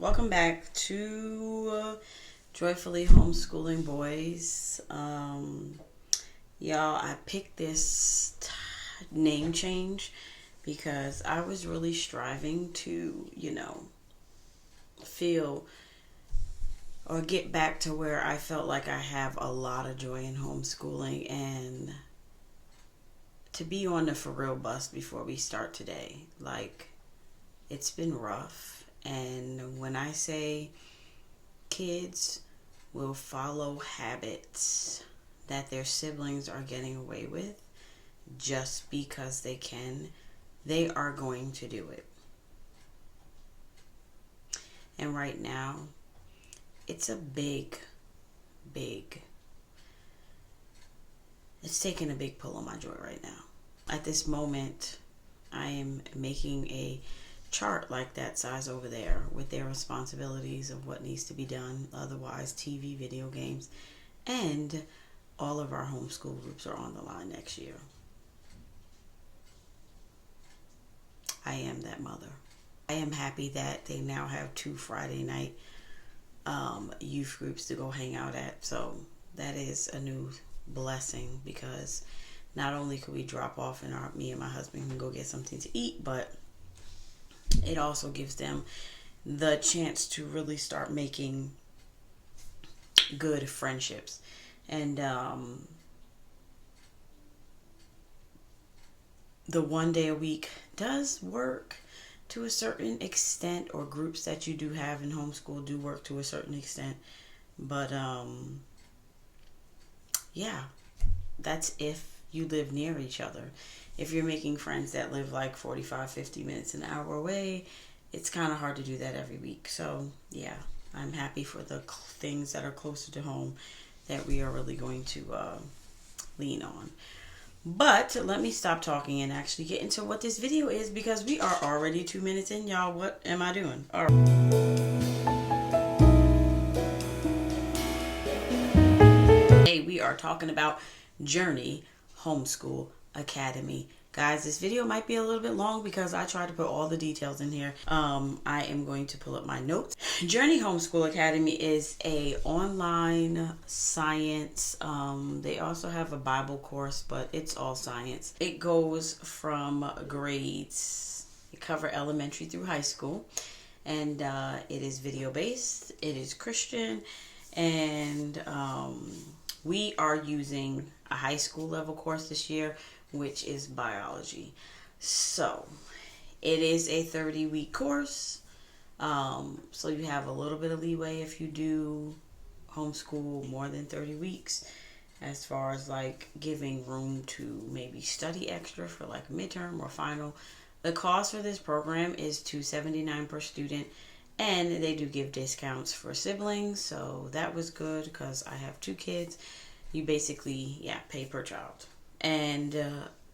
Welcome back to Joyfully Homeschooling Boys. Y'all, I picked this name change because I was really striving to, feel or get back to where I felt like I have a lot of joy in homeschooling and to be on the for real bus before we start today. Like, it's been rough. And when I say kids will follow habits that their siblings are getting away with just because they can, they are going to do it. And right now, it's a it's taking a big pull on my joy right now. At this moment, I am making a chart like that size over there with their responsibilities of what needs to be done, otherwise TV, video games, and all of our homeschool groups are on the line next year. I am that mother. I am happy that they now have 2 Friday night youth groups to go hang out at, so that is a new blessing because not only could we drop off and me and my husband can go get something to eat, but it also gives them the chance to really start making good friendships. And the 1 day a week does work to a certain extent, or groups that you do have in homeschool do work to a certain extent. But yeah, that's if you live near each other. If you're making friends that live like 45, 50 minutes, an hour away, it's kind of hard to do that every week. So yeah, I'm happy for the things that are closer to home that we are really going to lean on. But let me stop talking and actually get into what this video is, because we are already 2 minutes in, y'all. What am I doing? All right. Hey, we are talking about Journey Homeschool Academy. Guys, this video might be a little bit long because I try to put all the details in here. I am going to pull up my notes. Journey Homeschool Academy is a online science. They also have a Bible course, but it's all science. It goes from grades, it covers elementary through high school, and it is video based. It is Christian, and we are using a high school level course this year, which is biology. So it is a 30-week course. So you have a little bit of leeway if you do homeschool more than 30 weeks, as far as like giving room to maybe study extra for like midterm or final. The cost for this program is $279 per student, and they do give discounts for siblings. So that was good because I have 2 kids. You basically, pay per child. And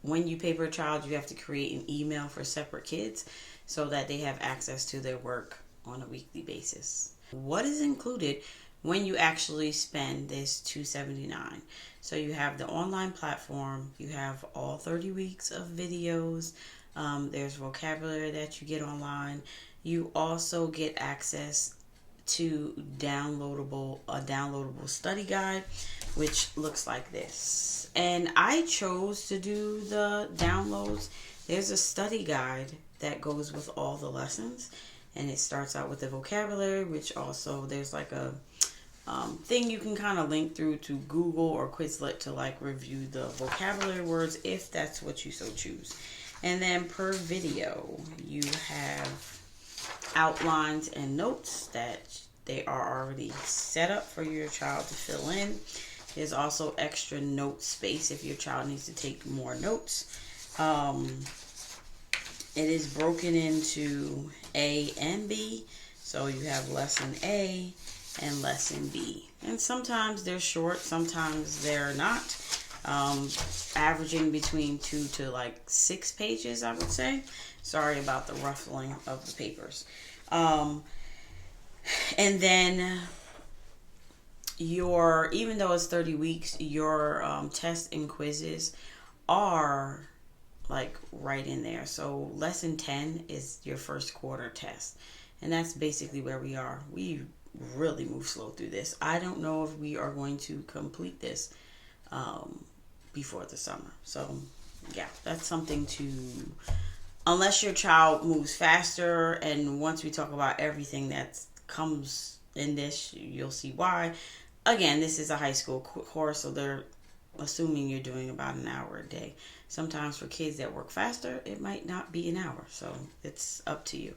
when you pay per child, you have to create an email for separate kids so that they have access to their work on a weekly basis. What is included when you actually spend this $279? So you have the online platform, you have all 30 weeks of videos, there's vocabulary that you get online. You also get access to a downloadable study guide, which looks like this. And I chose to do the downloads. There's a study guide that goes with all the lessons, and it starts out with the vocabulary, which also there's like a thing you can kind of link through to Google or Quizlet to like review the vocabulary words if that's what you so choose. And then per video, you have outlines and notes that they are already set up for your child to fill in. There's also extra note space if your child needs to take more notes. It is broken into A and B. So you have lesson A and lesson B. And sometimes they're short, sometimes they're not. Averaging between 2 to like 6 pages, I would say. Sorry about the ruffling of the papers. And then even though it's 30 weeks, your tests and quizzes are like right in there. So lesson 10 is your first quarter test. And that's basically where we are. We really move slow through this. I don't know if we are going to complete this before the summer. So yeah, that's something to, unless your child moves faster, and once we talk about everything that comes in this, you'll see why. Again, this is a high school course, so they're assuming you're doing about an hour a day. Sometimes for kids that work faster, it might not be an hour, so it's up to you.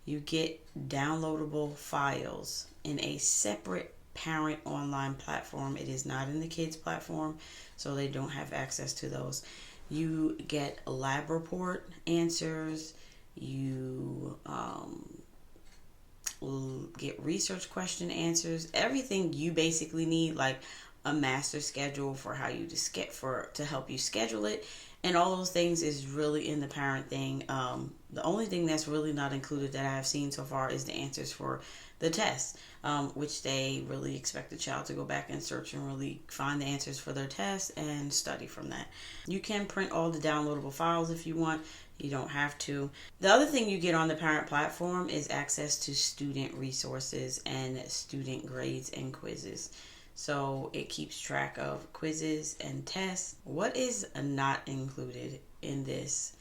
You get downloadable files in a separate parent online platform. It is not in the kids platform, so they don't have access to those. You get lab report answers. You get research question answers. Everything you basically need, like a master schedule for how you to help you schedule it, and all those things is really in the parent thing. The only thing that's really not included that I have seen so far is the answers for the test, which they really expect the child to go back and search and really find the answers for their test and study from that. You can print all the downloadable files if you want. You don't have to. The other thing you get on the parent platform is access to student resources and student grades and quizzes. So it keeps track of quizzes and tests. What is not included in this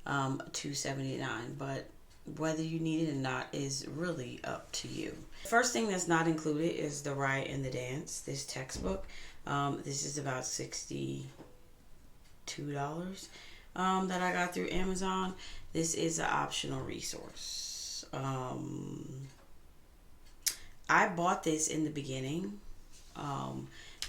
$279, but whether you need it or not is really up to you. First thing that's not included is the Riot and the Dance, this textbook. This is about $62 that I got through Amazon. This is an optional resource. I bought this in the beginning,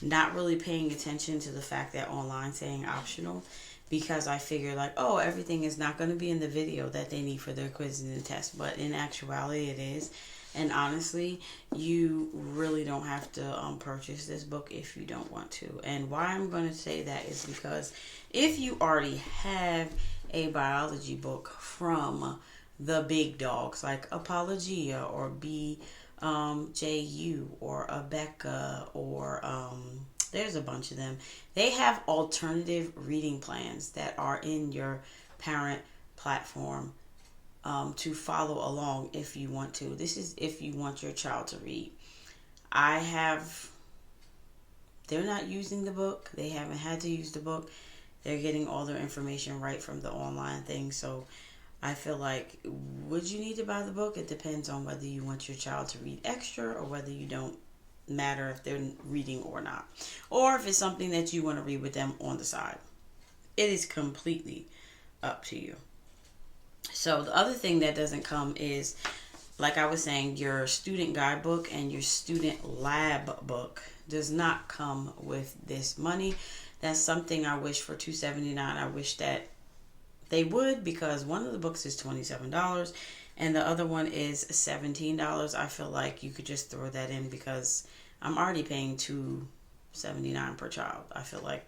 not really paying attention to the fact that online saying optional, because I figured like, oh, everything is not going to be in the video that they need for their quiz and the test, but in actuality it is. And honestly, you really don't have to purchase this book if you don't want to. And why I'm going to say that is because if you already have a biology book from the big dogs like Apologia or BJU or Abeka or there's a bunch of them. They have alternative reading plans that are in your parent platform to follow along if you want to. This is if you want your child to read. They're not using the book. They haven't had to use the book. They're getting all their information right from the online thing. So I feel like, would you need to buy the book? It depends on whether you want your child to read extra or whether you don't matter if they're reading or not. Or if it's something that you want to read with them on the side. It is completely up to you. So the other thing that doesn't come is, like I was saying, your student guidebook and your student lab book does not come with this money. That's something I wish for $279. I wish that they would, because one of the books is $27 and the other one is $17. I feel like you could just throw that in because I'm already paying $279 per child. I feel like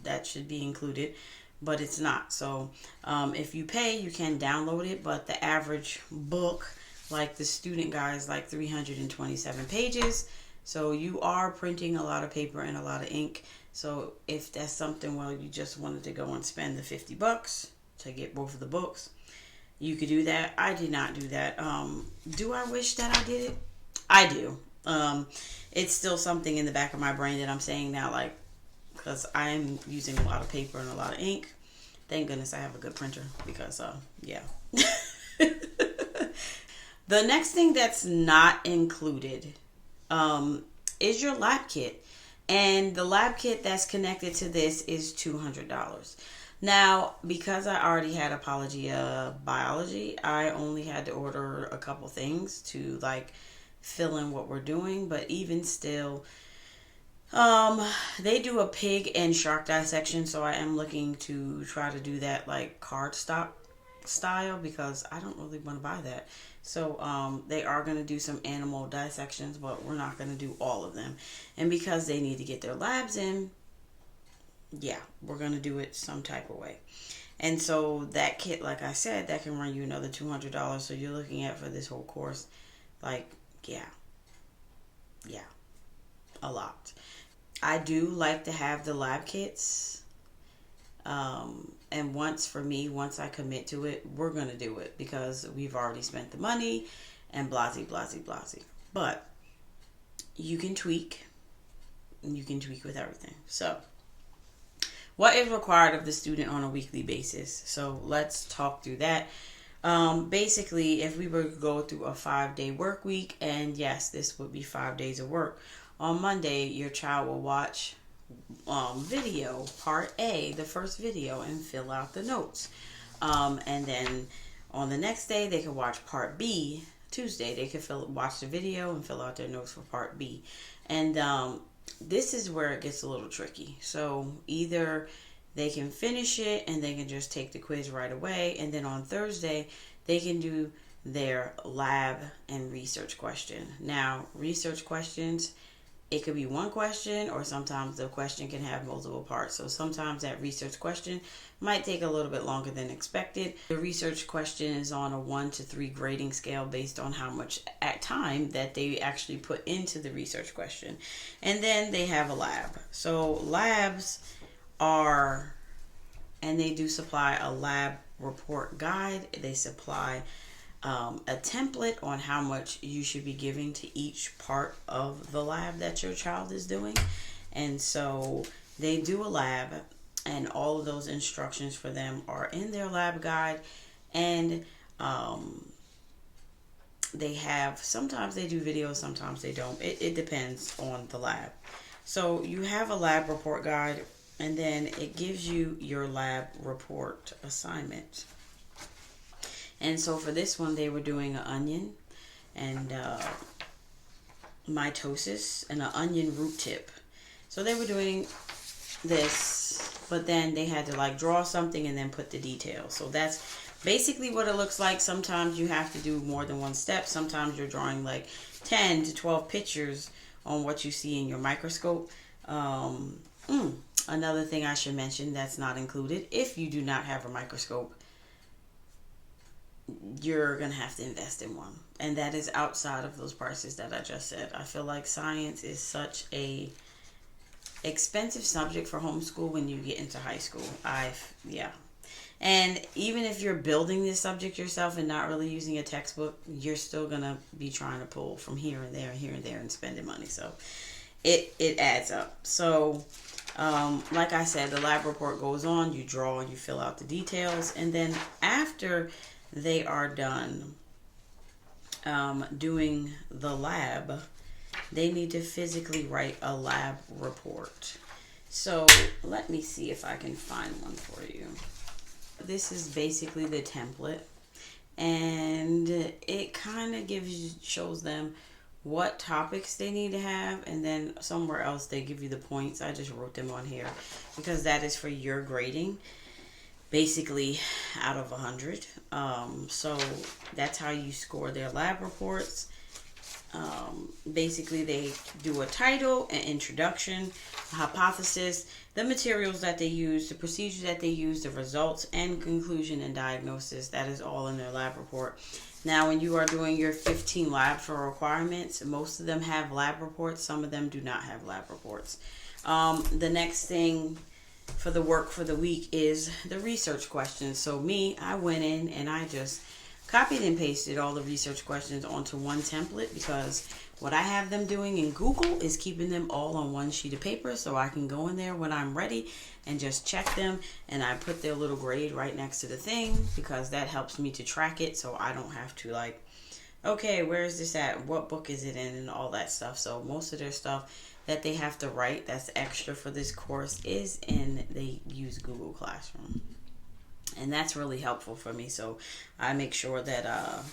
that should be included, but it's not. So if you pay, you can download it, but the average book, like the student guide, is like 327 pages. So you are printing a lot of paper and a lot of ink. So if that's something, well, you just wanted to go and spend the $50 to get both of the books, you could do that. I did not do that. Do I wish that I did it? I do. It's still something in the back of my brain that I'm saying now, like, because I'm using a lot of paper and a lot of ink. Thank goodness I have a good printer, because yeah. The next thing that's not included is your lab kit. And the lab kit that's connected to this is $200. Now, because I already had Apologia Biology, I only had to order a couple things to like fill in what we're doing. But even still, they do a pig and shark dissection, so I am looking to try to do that like cardstock style, because I don't really want to buy that. So they are going to do some animal dissections, but we're not going to do all of them. And because they need to get their labs in, yeah, we're going to do it some type of way. And so that kit, like I said, that can run you another $200. So you're looking at, for this whole course, like, yeah, a lot. I do like to have the lab kits. And once I commit to it, we're going to do it, because we've already spent the money and blasey, blasey, blasey. But you can tweak. You can tweak with everything. So, what is required of the student on a weekly basis? So, let's talk through that. Basically, if we were to go through a 5-day work week, and yes, this would be 5 days of work. On Monday, your child will watch video, part A, the first video, and fill out the notes. And then on the next day, they can watch part B. Tuesday, they can watch the video and fill out their notes for part B. And this is where it gets a little tricky. So either they can finish it and they can just take the quiz right away. And then on Thursday, they can do their lab and research question. Now, research questions, it could be one question, or sometimes the question can have multiple parts. So sometimes that research question might take a little bit longer than expected. The research question is on a 1 to 3 grading scale based on how much time that they actually put into the research question. And then they have a lab. So labs are, and they do supply a lab report guide. They supply a template on how much you should be giving to each part of the lab that your child is doing. And so they do a lab, and all of those instructions for them are in their lab guide. And they have, sometimes they do videos, sometimes they don't. It depends on the lab. So you have a lab report guide, and then it gives you your lab report assignment. And so for this one, they were doing an onion and mitosis and an onion root tip. So they were doing this, but then they had to like draw something and then put the details. So that's basically what it looks like. Sometimes you have to do more than one step. Sometimes you're drawing like 10 to 12 pictures on what you see in your microscope. Another thing I should mention that's not included, if you do not have a microscope, you're going to have to invest in one. And that is outside of those prices that I just said. I feel like science is such a expensive subject for homeschool when you get into high school. And even if you're building this subject yourself and not really using a textbook, you're still going to be trying to pull from here and there and here and there and spending money. So it adds up. So like I said, the lab report goes on. You draw and you fill out the details. And then after they are done doing the lab, they need to physically write a lab report. So let me see if I can find one for you. This is basically the template, and it kind of shows them what topics they need to have, and then somewhere else they give you the points. I just wrote them on here because that is for your grading, basically out of 100. So that's how you score their lab reports. Basically they do a title, an introduction, a hypothesis, the materials that they use, the procedures that they use, the results, and conclusion and diagnosis. That is all in their lab report. Now, when you are doing your 15 labs for requirements, most of them have lab reports. Some of them do not have lab reports. The next thing for the work for the week is the research questions. So I went in and I just copied and pasted all the research questions onto one template, because what I have them doing in Google is keeping them all on one sheet of paper, so I can go in there when I'm ready and just check them, and I put their little grade right next to the thing, because that helps me to track it, so I don't have to like, okay, where is this at? What book is it in? And all that stuff. So most of their stuff that they have to write that's extra for this course they use Google Classroom. And that's really helpful for me. So I make sure that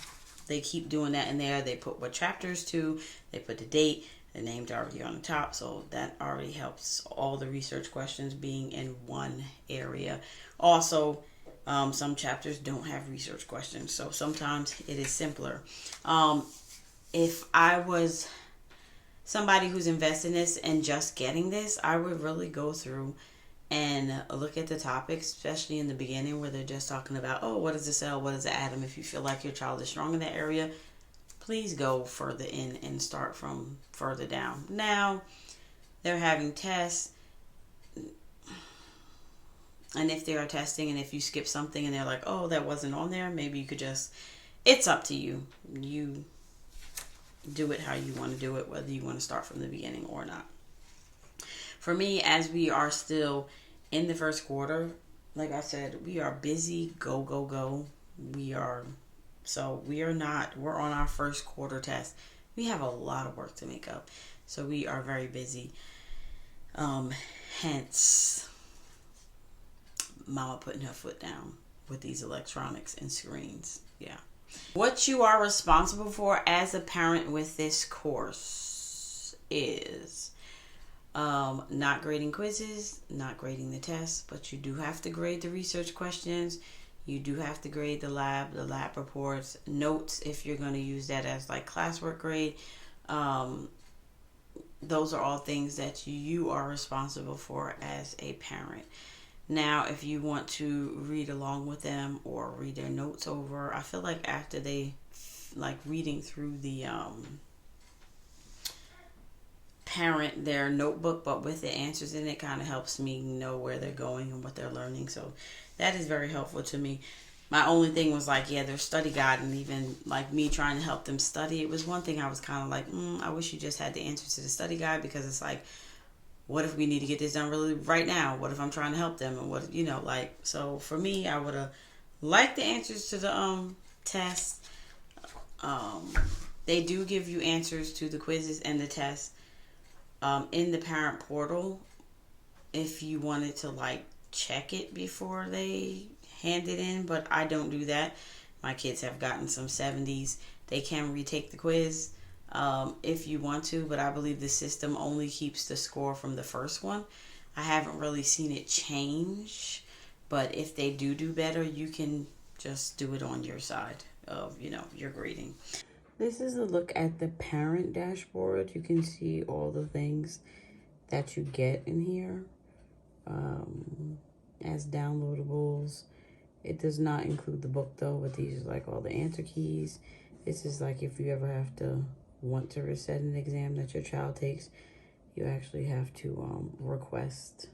they keep doing that in there. They put what chapters to, they put the date, the name's already on the top. So that already helps all the research questions being in one area. Also, some chapters don't have research questions. So sometimes it is simpler. If I was somebody who's investing in this and just getting this, I would really go through and look at the topics, especially in the beginning where they're just talking about, oh, what is a cell, what is an atom? If you feel like your child is strong in that area, please go further in and start from further down. Now, they're having tests, and if they are testing and if you skip something and they're like, oh, that wasn't on there, maybe you could just, it's up to you. You do it how you want to do it, whether you want to start from the beginning or not. For me, as we are still in the first quarter, like I said, we are busy, go, go, go. We're on our first quarter test. We have a lot of work to make up. So we are very busy. Hence, Mama putting her foot down with these electronics and screens. Yeah. What you are responsible for as a parent with this course is not grading quizzes, not grading the tests, but you do have to grade the research questions. You do have to grade the lab reports, notes if you're going to use that as like classwork grade. Those are all things that you are responsible for as a parent. Now, if you want to read along with them or read their notes over, I feel like after they like reading through the parent their notebook, but with the answers in it, kind of helps me know where they're going and what they're learning. So that is very helpful to me. My only thing was like, yeah, their study guide, and even like me trying to help them study, it was one thing I was kind of like, I wish you just had the answers to the study guide, because it's like, what if we need to get this done really right now? What if I'm trying to help them? And what, like, so for me, I would have liked the answers to the tests. They do give you answers to the quizzes and the tests in the parent portal if you wanted to like check it before they hand it in, but I don't do that. My kids have gotten some 70s. They can retake the quiz if you want to, but I believe the system only keeps the score from the first one. I haven't really seen it change, but if they do better, you can just do it on your side of, your grading. This is a look at the parent dashboard. You can see all the things that you get in here as downloadables. It does not include the book though, but these are like all the answer keys. This is like if you ever have to want to reset an exam that your child takes, you actually have to request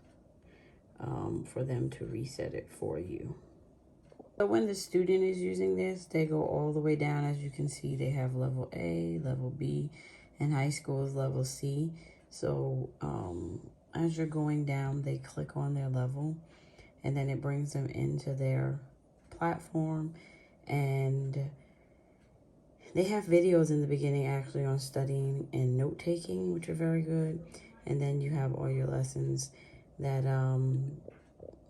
for them to reset it for you. So when the student is using this, they go all the way down. As you can see, they have level A, level B, and high school is level C. So as you're going down, they click on their level, and then it brings them into their platform, and they have videos in the beginning actually on studying and note-taking, which are very good. And then you have all your lessons that,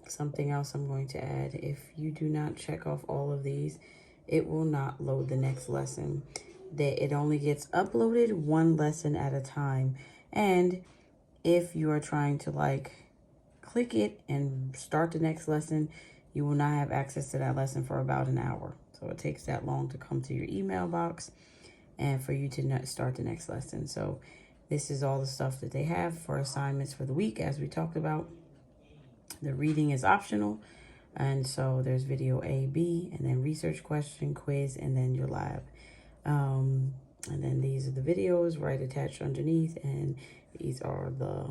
something else I'm going to add, if you do not check off all of these, it will not load the next lesson. It only gets uploaded one lesson at a time. And if you are trying to like click it and start the next lesson, you will not have access to that lesson for about an hour. So it takes that long to come to your email box and for you to start the next lesson. So this is all the stuff that they have for assignments for the week, as we talked about. The reading is optional. And so there's video A, B, and then research question, quiz, and then your lab. And then these are the videos right attached underneath, and these are the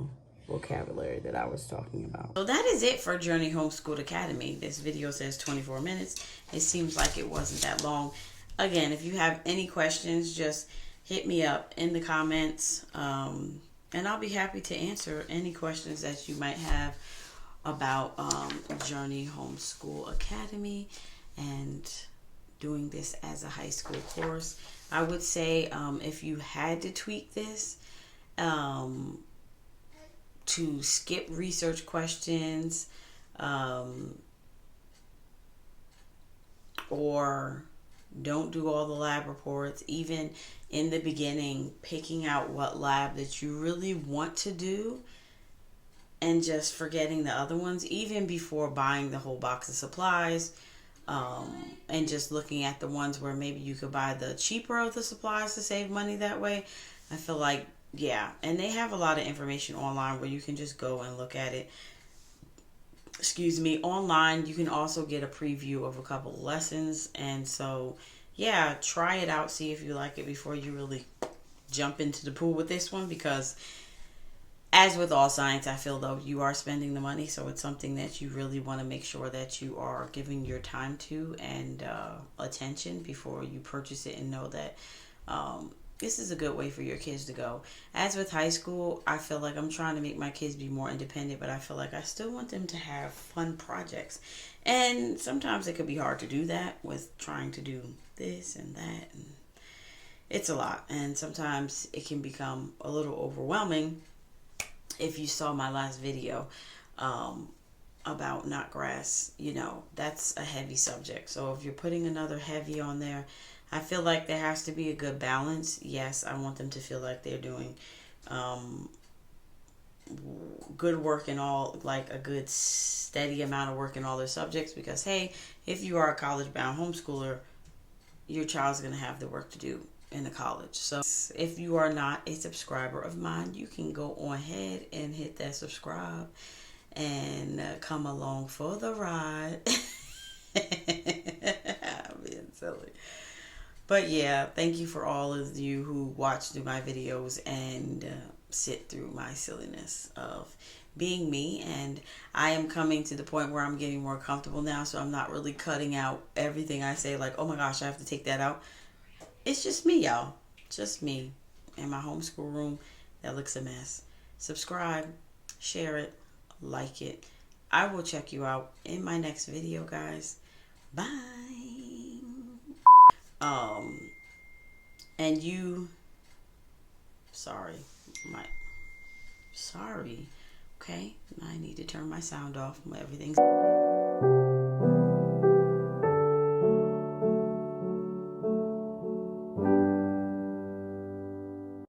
vocabulary that I was talking about. So that is it for Journey Homeschool Academy. This video says 24 minutes. It seems like it wasn't that long. Again, if you have any questions, just hit me up in the comments, and I'll be happy to answer any questions that you might have about Journey Homeschool Academy and doing this as a high school course. I would say if you had to tweak this, to skip research questions, or don't do all the lab reports, even in the beginning, picking out what lab that you really want to do and just forgetting the other ones, even before buying the whole box of supplies, and just looking at the ones where maybe you could buy the cheaper of the supplies to save money that way. I feel like, yeah, and they have a lot of information online where you can just go and look at it. Excuse me, online you can also get a preview of a couple of lessons, and so yeah, try it out, see if you like it before you really jump into the pool with this one, because as with all science, I feel though you are spending the money, so it's something that you really want to make sure that you are giving your time to and attention before you purchase it, and know that this is a good way for your kids to go. As with high school, I feel like I'm trying to make my kids be more independent, but I feel like I still want them to have fun projects. And sometimes it could be hard to do that with trying to do this and that. And it's a lot. And sometimes it can become a little overwhelming. If you saw my last video about knot grass, you know, that's a heavy subject. So if you're putting another heavy on there, I feel like there has to be a good balance. Yes, I want them to feel like they're doing good work in all, like a good steady amount of work in all their subjects, because hey, if you are a college bound homeschooler, your child's going to have the work to do in the college. So if you are not a subscriber of mine, you can go on ahead and hit that subscribe and come along for the ride. I'm being silly. But yeah, thank you for all of you who watch through my videos and sit through my silliness of being me. And I am coming to the point where I'm getting more comfortable now, so I'm not really cutting out everything I say like, oh my gosh, I have to take that out. It's just me, y'all. Just me in my homeschool room that looks a mess. Subscribe, share it, like it. I will check you out in my next video, guys. Bye. And you, sorry, okay, I need to turn my sound off. Everything's